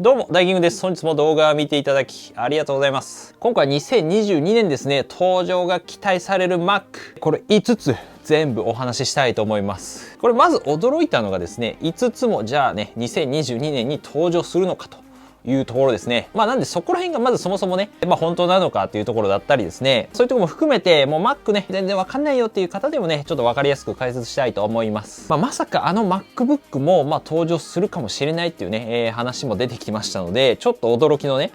どうも、ダイキングです。本日も動画を見ていただきありがとうございます。今回2022年ですね、登場が期待される Mac。これ5つ全部お話ししたいと思います。これまず驚いたのがですね、5つもじゃあね、2022年に登場するのかというところですね。なんでそこら辺がまずそもそもね、本当なのかっていうところだったりですね、そういうところも含めて、もう Mac ね、全然わかんないよっていう方でもね、ちょっとわかりやすく解説したいと思います。まさかあの MacBook も登場するかもしれないっていうね、話も出てきましたので、ちょっと驚きのね、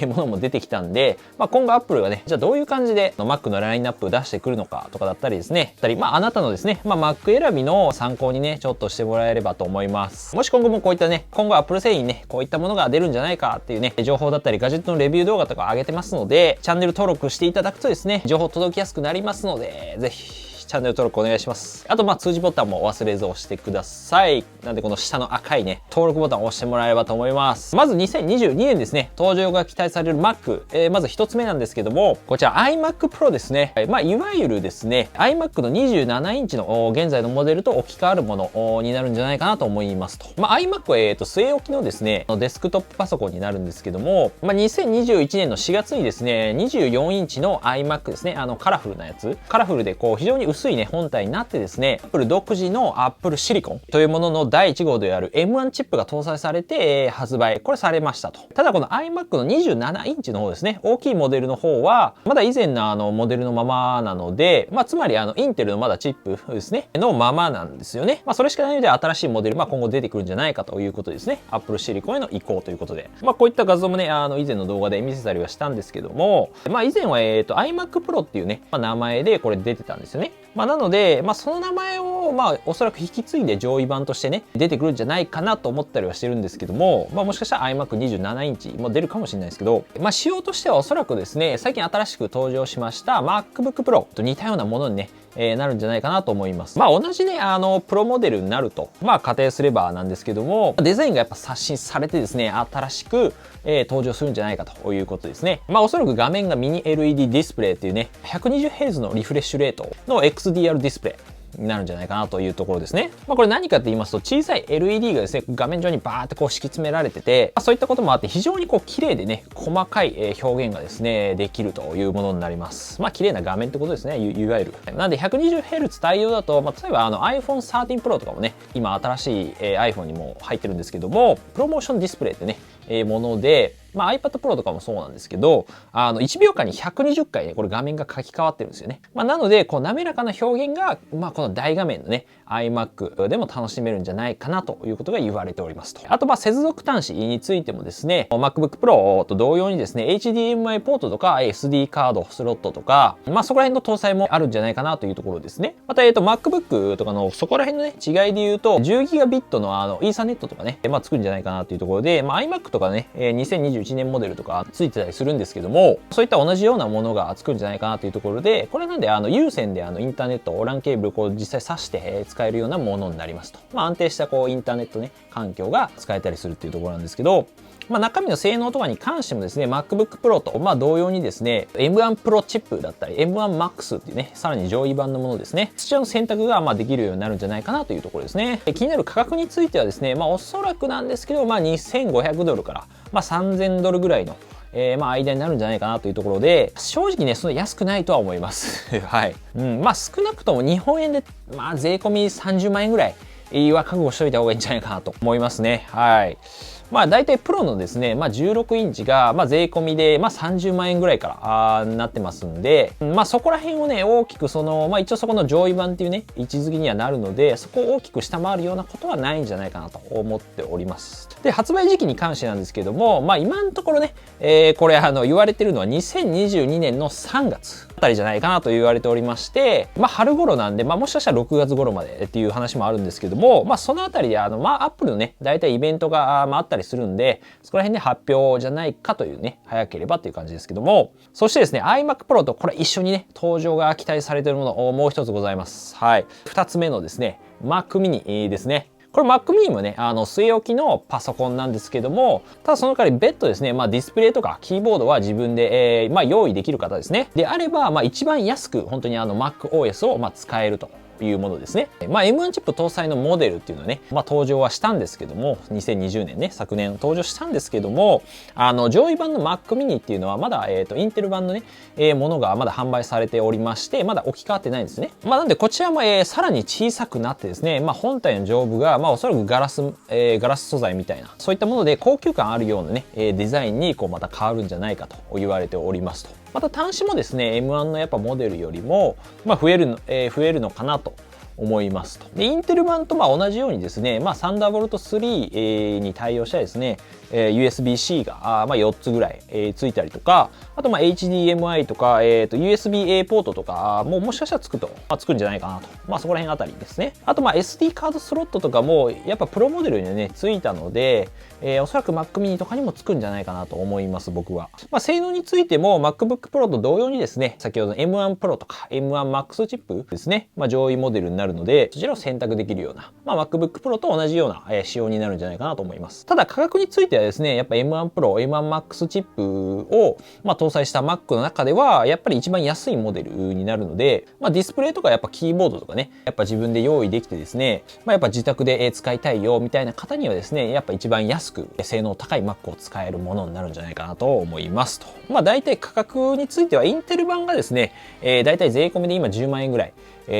ものも出てきたんで、今後 Apple がね、じゃあどういう感じで Mac のラインナップを出してくるのかとかだったりですね、あなたのですね、Mac 選びの参考にね、ちょっとしてもらえればと思います。もし今後もこういったね、今後 Apple 製品ね、こういったものが出るんじゃないかっていうね、情報だったりガジェットのレビュー動画とか上げてますので、チャンネル登録していただくとですね、情報届きやすくなりますので、ぜひチャンネル登録お願いします。あと通知ボタンも忘れず押してください。なんでこの下の赤いね、登録ボタンを押してもらえればと思います。まず2022年ですね、登場が期待される Mac。まず一つ目なんですけども、こちら iMac Pro ですね。いわゆるですね、iMac の27インチの現在のモデルと置き換わるものになるんじゃないかなと思いますと。iMac は据え置きのですね、デスクトップパソコンになるんですけども、2021年の4月にですね、24インチの iMac ですね、カラフルなやつ。カラフルで非常に薄いね、本体になってですね、Apple 独自の Apple Silicon というものの第1号である M1 チップが搭載されて、発売、これされましたと。ただこの iMac の27インチの方ですね、大きいモデルの方は、まだ以前のモデルのままなので、つまりインテルのまだチップですね、のままなんですよね。それしかないので新しいモデル、今後出てくるんじゃないかということですね。Apple Silicon への移行ということで。こういった画像もね、以前の動画で見せたりはしたんですけども、以前はiMac Pro っていうね、名前でこれ出てたんですよね。なので、その名前を、おそらく引き継いで上位版としてね、出てくるんじゃないかなと思ったりはしてるんですけども、もしかしたら iMac27 インチも出るかもしれないですけど、仕様としてはおそらくですね、最近新しく登場しました MacBook Pro と似たようなものにね、なるんじゃないかなと思います。同じね、プロモデルになると、仮定すればなんですけども、デザインがやっぱ刷新されてですね、新しく、登場するんじゃないかということですね。おそらく画面がミニ LED ディスプレイっていうね、120Hz のリフレッシュレートの XDR ディスプレイになるんじゃないかなというところですね。これ何かって言いますと、小さい LED がですね、画面上にバーって敷き詰められてて、そういったこともあって非常に綺麗でね、細かい表現がですね、できるというものになります。綺麗な画面ってことですね、いわゆる。なんで 120Hz 対応だと、例えばiPhone 13 Pro とかもね、今新しい iPhone にも入ってるんですけども、プロモーションディスプレイってね、もので、iPad Pro とかもそうなんですけど、1秒間に120回ね、これ画面が書き換わってるんですよね。なので、滑らかな表現が、この大画面のね、iMac でも楽しめるんじゃないかなということが言われておりますと。あと、接続端子についてもですね、MacBook Pro と同様にですね、HDMI ポートとか SD カード、スロットとか、そこら辺の搭載もあるんじゃないかなというところですね。また、MacBook とかのそこら辺のね、違いで言うと、10GB のイーサネットとかね、作るんじゃないかなというところで、iMac とかね、2021年モデルとかついてたりするんですけども、そういった同じようなものが作るんじゃないかなというところで、これなんで有線でインターネット、LAN ケーブル実際挿して使えるようなものになりますと。安定したインターネットね、環境が使えたりするっていうところなんですけど、中身の性能とかに関してもですね、MacBook Pro と同様にですね、M1 Pro チップだったり、M1 Max っていうね、さらに上位版のものですね、そちらの選択ができるようになるんじゃないかなというところですね。気になる価格についてはですね、おそらくなんですけど、2500ドルから3000ドルぐらいの間になるんじゃないかなというところで、正直ね、そんな安くないとは思います。はい。少なくとも日本円で、税込み30万円ぐらいは覚悟しておいた方がいいんじゃないかなと思いますね。はい。大体プロのですね、16インチが、税込みで、30万円ぐらいからなってますんで、そこら辺をね、大きく一応そこの上位版っていうね、位置づけにはなるので、そこを大きく下回るようなことはないんじゃないかなと思っております。で、発売時期に関してなんですけども、今のところね、これ言われてるのは2022年の3月あたりじゃないかなと言われておりまして、春頃なんで、もしかしたら6月頃までっていう話もあるんですけども、そのあたりでアップルのね、大体イベントがあったりするんで、そこら辺で発表じゃないかというね、早ければっていう感じですけども、そしてですね、iMac Pro とこれ一緒にね、登場が期待されているもの、もう一つございます。はい。二つ目のですね、Mac mini ですね。これ Mac mini もね、据え置きのパソコンなんですけども、ただその代わり別途ですね、ディスプレイとかキーボードは自分で、用意できる方ですね。であれば、一番安く本当にMac OS を使えるというものですね。M1 チップ搭載のモデルっていうのはね、登場はしたんですけども、2020年ね、昨年登場したんですけども、上位版の Mac mini っていうのはまだ、インテル版のね、ものがまだ販売されておりまして、まだ置き換わってないんですね。なんでこちらも、さらに小さくなってですね、本体の上部が、おそらくガラス素材みたいな、そういったもので高級感あるようなね、デザインにこうまた変わるんじゃないかと言われておりますと。また端子もですね、M1 のやっぱモデルよりも、増えるのかなと思いますと。でインテル版と同じようにですね、サンダーボルト3に対応したですね、USB-C が4つぐらいついたりとか、あとHDMI とか、USB-A ポートとかもしかしたらつくんじゃないかなと。そこら辺あたりですね。あとSD カードスロットとかもやっぱプロモデルにね、ついたので、おそらく Mac mini とかにもつくんじゃないかなと思います、僕は。性能についても MacBook Pro と同様にですね、先ほどの M1 Pro とか M1 Max チップですね、上位モデルになるので、そちらを選択できるような、MacBook Pro と同じような仕様になるんじゃないかなと思います。ただ価格についてはですね、やっぱ M1 Pro、M1 Max チップを搭載した Mac の中では、やっぱり一番安いモデルになるので、ディスプレイとかやっぱキーボードとかね、やっぱ自分で用意できてですね、やっぱ自宅で使いたいよみたいな方にはですね、やっぱ一番安く性能高い Mac を使えるものになるんじゃないかなと思いますと。大体価格についてはインテル版がですね、大体税込みで今10万円ぐらい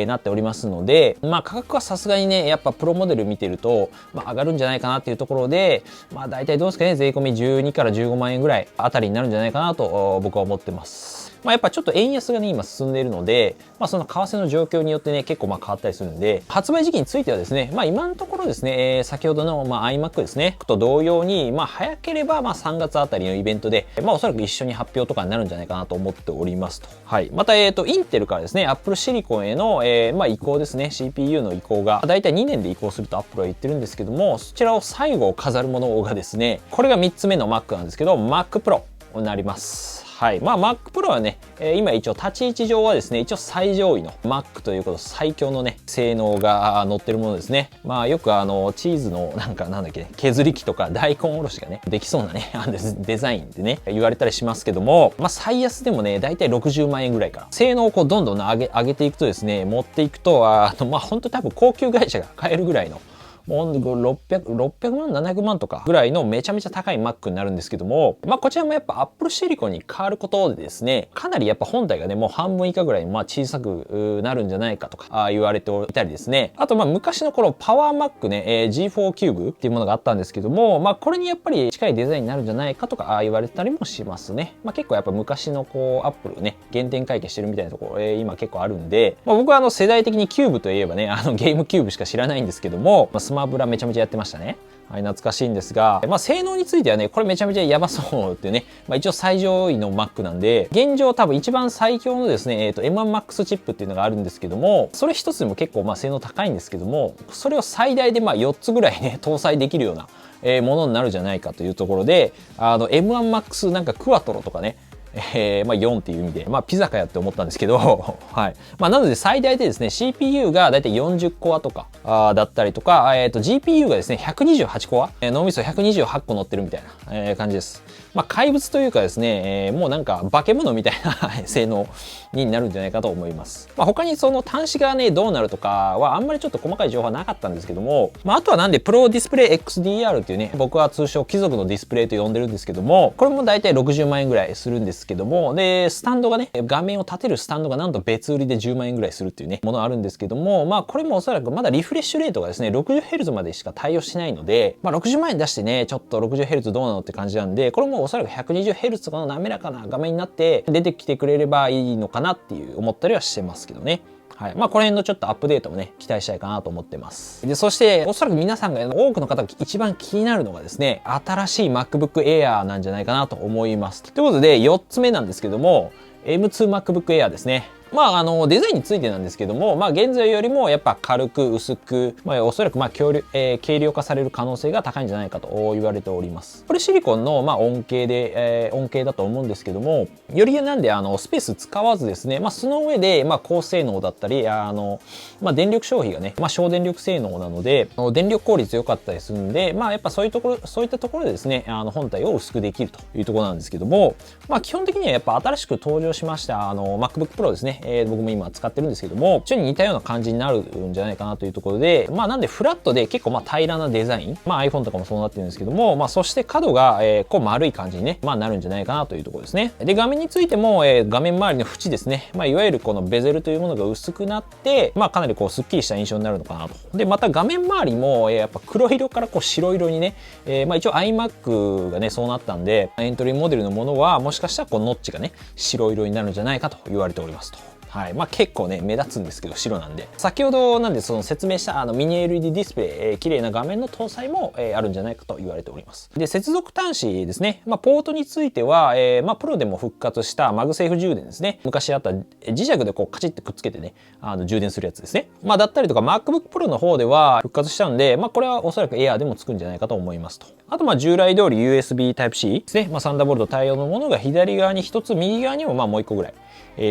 なっておりますので、価格はさすがにね、やっぱプロモデル見てると、上がるんじゃないかなっていうところで、大体どうですかね、税込み12から15万円ぐらいあたりになるんじゃないかなと僕は思ってます。やっぱちょっと円安がね、今進んでいるので、その為替の状況によってね、結構変わったりするんで、発売時期についてはですね、今のところですね、先ほどのiMac ですね、と同様に、早ければ3月あたりのイベントで、おそらく一緒に発表とかになるんじゃないかなと思っておりますと。はい。また、インテルからですね、Apple Silicon への、移行ですね、CPU の移行が、だいたい2年で移行すると Apple は言ってるんですけども、そちらを最後飾るものがですね、これが3つ目の Mac なんですけど、Mac Pro になります。はい。Mac Pro はね、今一応立ち位置上はですね、一応最上位の Mac ということ最強のね、性能が載ってるものですね。よくチーズのなんだっけね、削り器とか大根おろしがね、できそうなね、デザインでね、言われたりしますけども、最安でもね、だいたい60万円ぐらいから、性能をこうどんどん上げていくとですね、持っていくと、本当多分高級会社が買えるぐらいの、もう600万、700万とかぐらいのめちゃめちゃ高い Mac になるんですけども、こちらもやっぱ Apple Silicon に変わることでですね、かなりやっぱ本体がね、もう半分以下ぐらい小さくなるんじゃないかとか言われていたりですね。あと昔の頃パワー Mac ね、G4 Cube っていうものがあったんですけども、これにやっぱり近いデザインになるんじゃないかとか言われてたりもしますね。結構やっぱ昔のApple ね、原点回帰してるみたいなところ、今結構あるんで、僕は世代的にキューブといえばね、ゲームキューブしか知らないんですけども、スマブラめちゃめちゃやってましたね。はい、懐かしいんですが、性能についてはね、これめちゃめちゃやばそうっていうね、一応最上位の Mac なんで、現状多分一番最強のですね、M1 Max チップっていうのがあるんですけども、それ一つでも結構性能高いんですけども、それを最大で4つぐらいね、搭載できるような、ものになるじゃないかというところで、M1 Max なんかクワトロとかね、4っていう意味で、ピザかやって思ったんですけど、はい。なので最大でですね、CPU がだいたい40コアとかだったりとか、GPU がですね、128コア、脳みそ128個乗ってるみたいな、感じです。怪物というかですね、もうなんか化け物みたいな性能になるんじゃないかと思います。他にその端子がね、どうなるとかはあんまりちょっと細かい情報はなかったんですけども、あとはなんでプロディスプレイ XDR っていうね、僕は通称貴族のディスプレイと呼んでるんですけども、これもだいたい60万円ぐらいするんですけども、で、スタンドがね、画面を立てるスタンドがなんと別売りで10万円ぐらいするっていうね、ものあるんですけども、これもおそらくまだリフレッシュレートがですね、60Hz までしか対応しないので、60万円出してね、ちょっと 60Hz どうなのって感じなんで、これもおそらく 120Hz とかの滑らかな画面になって出てきてくれればいいのかなっていう思ったりはしてますけどね。はい。この辺のちょっとアップデートもね、期待したいかなと思ってます。で、そして、おそらく皆さんが、多くの方が一番気になるのがですね、新しい MacBook Air なんじゃないかなと思います。ということで、4つ目なんですけども、M2 MacBook Air ですね。デザインについてなんですけども、現在よりもやっぱ軽く薄く、おそらく軽量化される可能性が高いんじゃないかと言われております。これシリコンの恩恵で、恩恵だと思うんですけども、よりなんでスペース使わずですね、その上で高性能だったり、電力消費がね、省電力性能なので、電力効率良かったりするんで、やっぱそういったところでですね、本体を薄くできるというところなんですけども、基本的にはやっぱ新しく登場しましたMacBook Pro ですね。僕も今使ってるんですけども、非常に似たような感じになるんじゃないかなというところで、なんでフラットで結構平らなデザイン、iPhone とかもそうなってるんですけども、そして角が、こう丸い感じにね、なるんじゃないかなというところですね。で、画面についても、画面周りの縁ですね、いわゆるこのベゼルというものが薄くなって、かなりこうスッキリした印象になるのかなと。で、また画面周りも、やっぱ黒色からこう白色にね、一応 iMac がね、そうなったんで、エントリーモデルのものはもしかしたらこうノッチがね、白色になるんじゃないかと言われておりますと。はい。結構ね、目立つんですけど、白なんで。先ほどなんでその説明したミニ LED ディスプレイ、綺麗な画面の搭載も、あるんじゃないかと言われております。で、接続端子ですね。ポートについては、プロでも復活したマグセーフ充電ですね。昔あった磁石でこうカチッてくっつけてね、充電するやつですね。だったりとか MacBook Pro の方では復活したんで、これはおそらく Air でもつくんじゃないかと思いますと。あと従来通り USB Type-C ですね。サンダーボルト対応のものが左側に1つ、右側にももう1個ぐらい。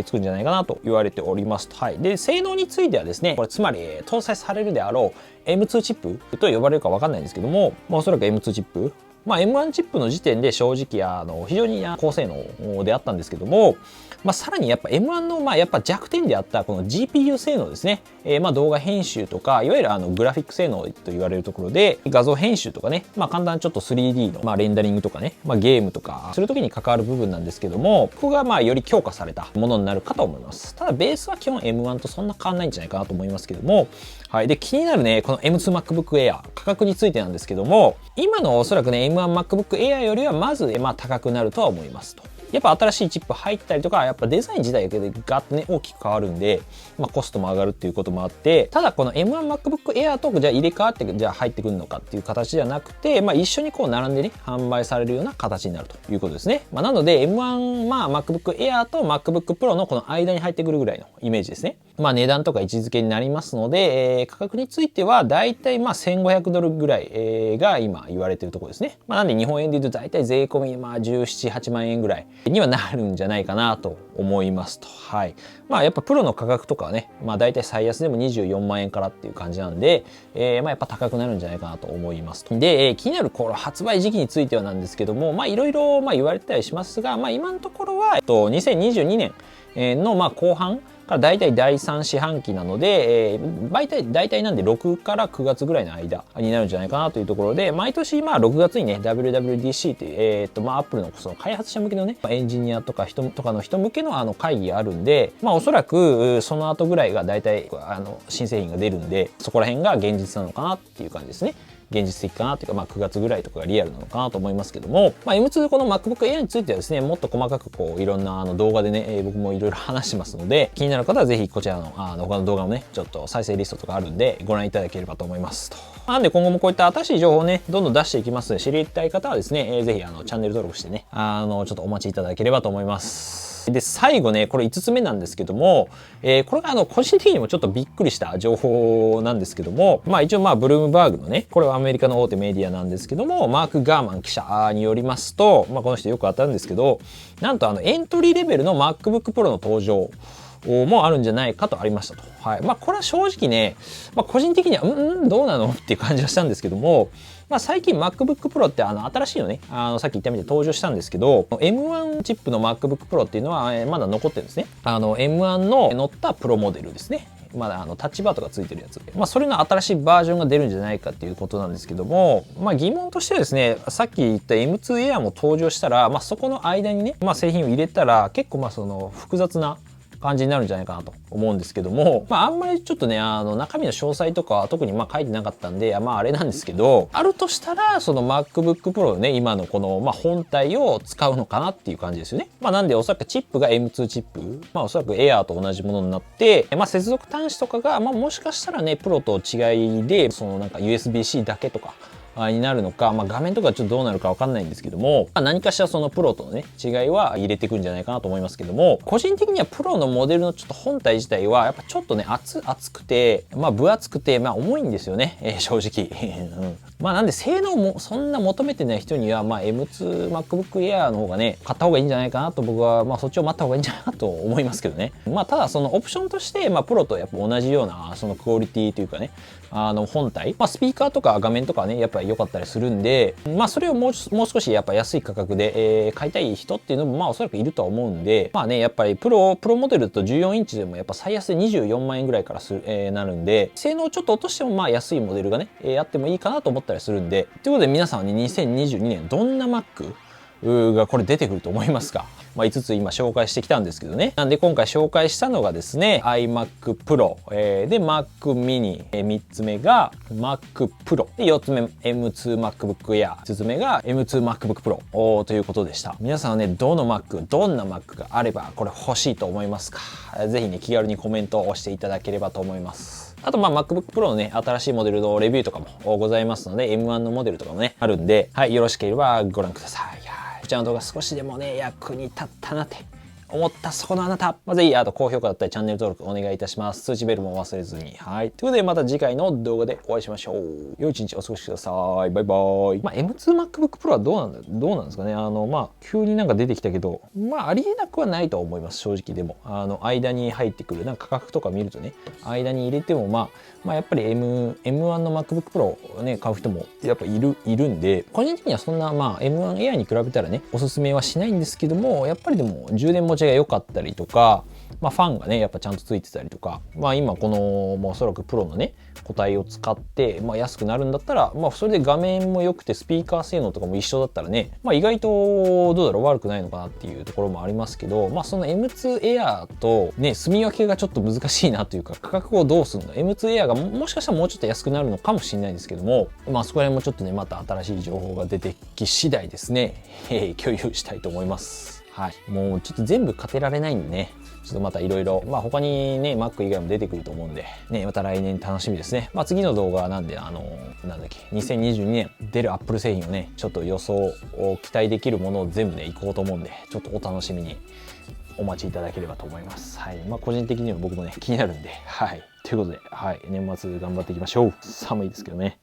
つくんじゃないかなと言われておりますと。はい。で、性能についてはですね、これつまり搭載されるであろう M2 チップと呼ばれるかわかんないんですけども、おそらく M2 チップ。M1 チップの時点で正直非常に高性能であったんですけども、さらにやっぱ M1 のやっぱ弱点であったこの GPU 性能ですね。動画編集とか、いわゆるグラフィック性能と言われるところで、画像編集とかね、簡単にちょっと 3D のレンダリングとかね、ゲームとかするときに関わる部分なんですけども、ここがより強化されたものになるかと思います。ただベースは基本 M1 とそんな変わんないんじゃないかなと思いますけども、はい。で、気になるね、この M2 MacBook Air、価格についてなんですけども、今のおそらくね、M1 MacBook Air よりはまず、高くなるとは思いますと。やっぱ新しいチップ入ったりとか、やっぱデザイン自体でガッとね、大きく変わるんで、コストも上がるっていうこともあって、ただこの M1 MacBook Air とじゃあ入れ替わって、じゃあ入ってくるのかっていう形じゃなくて、一緒にこう並んでね、販売されるような形になるということですね。なので M1、MacBook Air と MacBook Pro のこの間に入ってくるぐらいのイメージですね。値段とか位置づけになりますので、価格についてはだいたい$1,500ぐらい、が今言われてるところですね。なんで日本円で言うとだいたい税込み17、8万円ぐらいにはなるんじゃないかなと思いますと。はい。やっぱプロの価格とかはね、だいたい最安でも24万円からっていう感じなんで、やっぱ高くなるんじゃないかなと思いますと。で、気になるこの発売時期についてはなんですけども、いろいろ言われてたりしますが、今のところは、2022年の後半からだいたい第3四半期なので、だいたいなんで6から9月ぐらいの間になるんじゃないかなというところで、毎年6月にね、WWDC っていう、アップルのその開発者向けのね、エンジニアとかの人向けの会議があるんで、おそらくその後ぐらいがだいたい新製品が出るんで、そこら辺が現実なのかなっていう感じですね。現実的かなというか、9月ぐらいとかがリアルなのかなと思いますけども、M2 この MacBook Air についてはですね、もっと細かくこういろんな動画でね、僕もいろいろ話してますので、気になる方はぜひこちらの他の動画もね、ちょっと再生リストとかあるんでご覧いただければと思いますと。なんで今後もこういった新しい情報をね、どんどん出していきますので、知りたい方はですね、ぜひチャンネル登録してね、ちょっとお待ちいただければと思います。で、最後ね、これ5つ目なんですけども、これが個人的にもちょっとびっくりした情報なんですけども、一応ブルームバーグのね、これはアメリカの大手メディアなんですけども、マーク・ガーマン記者によりますと、この人よく当たるんですけど、なんとエントリーレベルの MacBook Pro の登場もあるんじゃないかとありましたと。はい。これは正直ね、個人的には、どうなのっていう感じはしたんですけども、最近 MacBook Pro って新しいのね、さっき言ったみたいに登場したんですけど、M1 チップの MacBook Pro っていうのは、まだ残ってるんですね。M1 の乗ったプロモデルですね。まだタッチバーとかついてるやつ。それの新しいバージョンが出るんじゃないかっていうことなんですけども、疑問としてはですね、さっき言った M2 Air も登場したら、そこの間にね、製品を入れたら、結構その複雑な感じになるんじゃないかなと思うんですけども、あんまりちょっとね、中身の詳細とかは特に書いてなかったんで、あれなんですけど、あるとしたら、その MacBook Pro のね、今のこの、本体を使うのかなっていう感じですよね。なんでおそらくチップが M2 チップ、おそらく Air と同じものになって、接続端子とかが、もしかしたらね、プロと違いで、そのUSB-C だけとか、になるのか、画面とかちょっとどうなるかわかんないんですけども、何かしらそのプロとのね、違いは入れていくんじゃないかなと思いますけども、個人的にはプロのモデルのちょっと本体自体は、やっぱちょっとね、厚くて、分厚くて、重いんですよね、正直。なんで性能もそんな求めてない人には、M2 MacBook Air の方がね、買った方がいいんじゃないかなと僕は、そっちを待った方がいいんじゃないかと思いますけどね。ただそのオプションとして、プロとやっぱ同じような、そのクオリティというかね、本体、スピーカーとか画面とかね、やっぱら良かったりするんで、まあそれをもう少しやっぱ安い価格で、買いたい人っていうのもまあおそらくいるとは思うんで、まあね、やっぱりプロモデルだと14インチでもやっぱ最安で24万円ぐらいからなるんで、性能をちょっと落としてもまあ安いモデルがね、あってもいいかなと思ったりするんで、ということで皆さんはね、2022年どんな Macがこれ出てくると思いますか？まあ、5つ今紹介してきたんですけどね。なんで今回紹介したのがですね、iMac Pro、で、Mac mini、3つ目が Mac Pro、で、4つ目 M2 MacBook Air、5つ目が M2 MacBook Pro ということでした。皆さんはね、どんな Mac があればこれ欲しいと思いますか？ぜひね、気軽にコメントを押していただければと思います。あと、まあ、MacBook Pro のね、新しいモデルのレビューとかもございますので、M1 のモデルとかもね、あるんで、はい、よろしければご覧ください。こちらの動画少しでもね、役に立ったなって思ったそこのあなた、ぜひ、あと高評価だったりチャンネル登録お願いいたします。通知ベルも忘れずに。はい。ということで、また次回の動画でお会いしましょう。良い一日お過ごしください。バイバイ。まあ、M2 MacBook Pro はどうなんですかね。まあ、急になんか出てきたけど、まあ、ありえなくはないと思います。正直でも。間に入ってくる、なんか価格とか見るとね、間に入れても、まあ、やっぱり M1 の MacBook Pro をね、買う人もやっぱいるんで、個人的にはそんな、まあ、M1 Air に比べたらね、おすすめはしないんですけども、やっぱりでも充電持ちが良かったりとか、まあ、ファンがねやっぱちゃんとついてたりとか、まあ、今このもうおそらくプロのね個体を使って、まあ、安くなるんだったら、まあ、それで画面も良くてスピーカー性能とかも一緒だったらね、まあ、意外とどうだろう悪くないのかなっていうところもありますけど、まあ、その M2 Air とね住み分けがちょっと難しいなというか、価格をどうするの？ M2 Air がもしかしたらもうちょっと安くなるのかもしれないですけども、まあ、そこら辺もちょっとねまた新しい情報が出てき次第ですね、共有したいと思います。はい、もうちょっと全部勝てられないんでね、ちょっとまたいろいろ、まあ他にね、Mac 以外も出てくると思うんで、ね、また来年楽しみですね。まあ次の動画なんで、なんだっけ、2022年出る Apple 製品をね、ちょっと予想を期待できるものを全部ね、いこうと思うんで、ちょっとお楽しみにお待ちいただければと思います。はい。まあ個人的には僕もね、気になるんで、はい。ということで、はい。年末頑張っていきましょう。寒いですけどね。